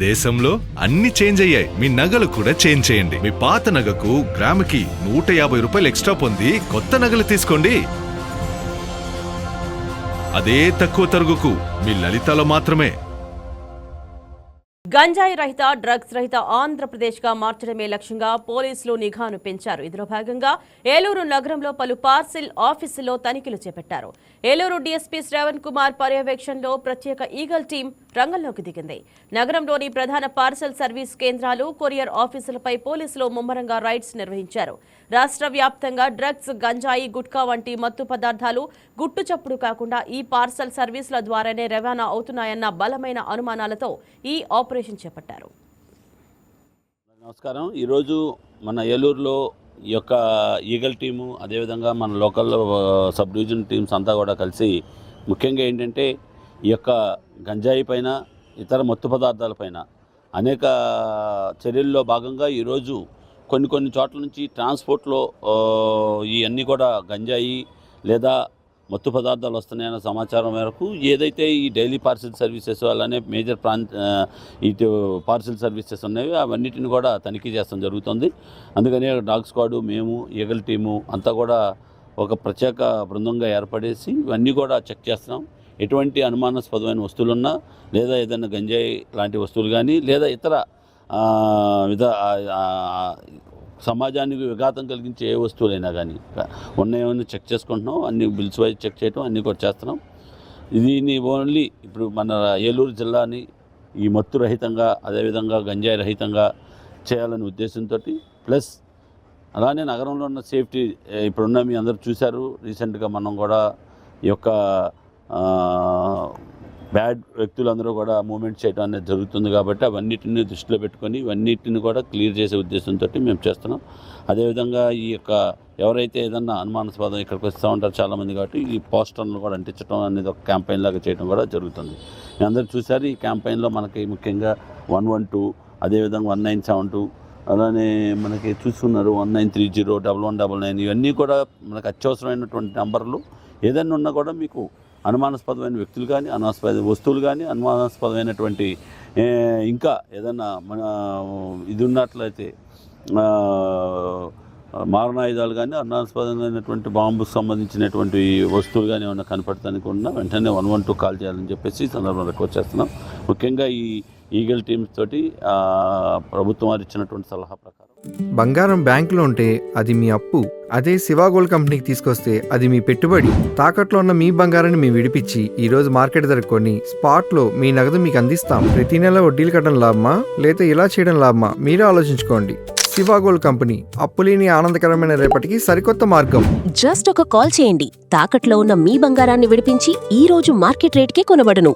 దేశంలో అన్ని చేంజ్ అయ్యాయి, మీ నగలు కూడా చేంజ్ చేయండి. మీ పాత నగకు గ్రాముకి 150 రూపాయలు ఎక్స్ట్రా పొంది కొత్త నగలు తీసుకోండి. అదే తక్కువ తరుగుకు మీ లలితలో మాత్రమే. గంజాయి రహిత, డ్రగ్స్ రహిత ఆంధ్రప్రదేశ్ గా మార్చడమే లక్ష్యంగా పోలీసులు నిఘాను పెంచారు. ఇందులో భాగంగా ఏలూరు నగరంలో పలు పార్సిల్ ఆఫీసుల్లో తనిఖీలు చేపట్టారు. ఏలూరు డీఎస్పీ శ్రావణ్ కుమార్ పర్యవేక్షణలో ప్రత్యేక ఈగల్ టీం రంగంలోకి దిగింది. నగరంలోని ప్రధాన పార్సల్ సర్వీస్ కేంద్రాలు, కొరియర్ ఆఫీసులపై పోలీసులు ముమ్మరంగా రైడ్స్ నిర్వహించారు. రాష్ట్ర వ్యాప్తంగా డ్రగ్స్, గంజాయి, గుట్కా వంటి మత్తు పదార్థాలు గుట్టుచప్పుడు కాకుండా ఈ పార్సల్ సర్వీసుల ద్వారానే రవాణా అవుతున్నాయన్న బలమైన అనుమానాలతో ఈ ఆపరేషన్ చేపట్టారు. నమస్కారం. ఈరోజు మన ఏలూరులో ఈ యొక్క ఈగల్ టీము, అదేవిధంగా మన లోకల్ సబ్ డివిజన్ టీమ్స్ అంతా కూడా కలిసి ముఖ్యంగా ఏంటంటే ఈ యొక్క గంజాయి పైన, ఇతర మత్తు పదార్థాలపైన అనేక చర్యల్లో భాగంగా ఈరోజు కొన్ని చోట్ల నుంచి ట్రాన్స్పోర్ట్లో ఇవన్నీ కూడా గంజాయి లేదా మత్తు పదార్థాలు వస్తున్నాయన్న సమాచారం మేరకు ఏదైతే ఈ డైలీ పార్సిల్ సర్వీసెస్ అలానే మేజర్ ఇటు పార్సిల్ సర్వీసెస్ ఉన్నాయో అవన్నిటిని కూడా తనిఖీ చేస్తాం జరుగుతుంది. అందుకని డాగ్ స్క్వాడు, మేము ఈగల్ టీము అంతా కూడా ఒక ప్రత్యేక బృందంగా ఏర్పడేసి ఇవన్నీ కూడా చెక్ చేస్తున్నాం. ఎటువంటి అనుమానాస్పదమైన వస్తువులున్నా లేదా ఏదైనా గంజాయి లాంటి వస్తువులు కానీ లేదా ఇతర సమాజానికి విఘాతం కలిగించే ఏ వస్తువులైనా కానీ ఉన్నాయేమని చెక్ చేసుకుంటున్నాం. అన్ని బిల్స్ వైజ్ చెక్ చేయడం అన్నీ కూడా చేస్తున్నాం. దీన్ని ఓన్లీ ఇప్పుడు మన ఏలూరు జిల్లాని ఈ మత్తు రహితంగా, అదేవిధంగా గంజాయి రహితంగా చేయాలనే ఉద్దేశంతో, ప్లస్ అలానే నగరంలో ఉన్న సేఫ్టీ ఇప్పుడున్న మీ అందరూ చూశారు. రీసెంట్గా మనం కూడా ఈ యొక్క బ్యాడ్ వ్యక్తులందరూ కూడా మూవ్మెంట్ చేయడం అనేది జరుగుతుంది. కాబట్టి అవన్నిటిని దృష్టిలో పెట్టుకొని ఇవన్నిటిని కూడా క్లియర్ చేసే ఉద్దేశంతో మేము చేస్తున్నాం. అదేవిధంగా ఈ యొక్క ఎవరైతే ఏదన్నా అనుమానాస్పదం ఇక్కడికి వస్తూ ఉంటారో చాలామంది, కాబట్టి ఈ పోస్టర్లను కూడా అంటించడం అనేది ఒక క్యాంపెయిన్ లాగా చేయడం కూడా జరుగుతుంది. మీ అందరూ చూశారు. ఈ క్యాంపెయిన్లో మనకి ముఖ్యంగా 112, అదేవిధంగా 1972, అలానే మనకి చూస్తున్నారు 1930, 1199 ఇవన్నీ కూడా మనకు అత్యవసరమైనటువంటి నెంబర్లు. ఏదైనా ఉన్నా కూడా మీకు అనుమానాస్పదమైన వ్యక్తులు కానీ, అనుమానాస్పద వస్తువులు కానీ, అనుమానాస్పదమైనటువంటి ఇంకా ఏదన్నా మన ఇది ఉన్నట్లయితే మారణాయుధాలు కానీ, అనుమానాస్పదమైనటువంటి బాంబుకు సంబంధించినటువంటి వస్తువులు కానీ ఏమన్నా కనపడటానికి ఉన్నా వెంటనే 112 కాల్ చేయాలని చెప్పేసి ఈ సందర్భంగా రిక్వెస్ట్ చేస్తున్నాం. ముఖ్యంగా ఈ ఈగల్ టీమ్స్ తోటి ప్రభుత్వం వారు ఇచ్చినటువంటి సలహా ప్రకారం బంగారం బ్యాంకులో ఉంటే అది మీ అప్పు, అదే శివా గోల్డ్ కంపెనీకి తీసుకొస్తే అది మీ పెట్టుబడి. తాకట్లో ఉన్న మీ బంగారాన్ని మేము విడిపించి ఈ రోజు మార్కెట్ ధర కొని స్పాట్లో మీ నగదు మీకు అందిస్తాం. ప్రతి నెల వడ్డీలు కట్టడం లాభమా లేదా ఇలా చేయడం లాభమా మీరే ఆలోచించుకోండి. శివా గోల్డ్ కంపెనీ, అప్పులేని ఆనందకరమైన రేపటికి సరికొత్త మార్గం. జస్ట్ ఒక కాల్ చేయండి. తాకట్లో ఉన్న మీ బంగారాన్ని విడిపించి ఈ రోజు మార్కెట్ రేట్కే కొనబడును.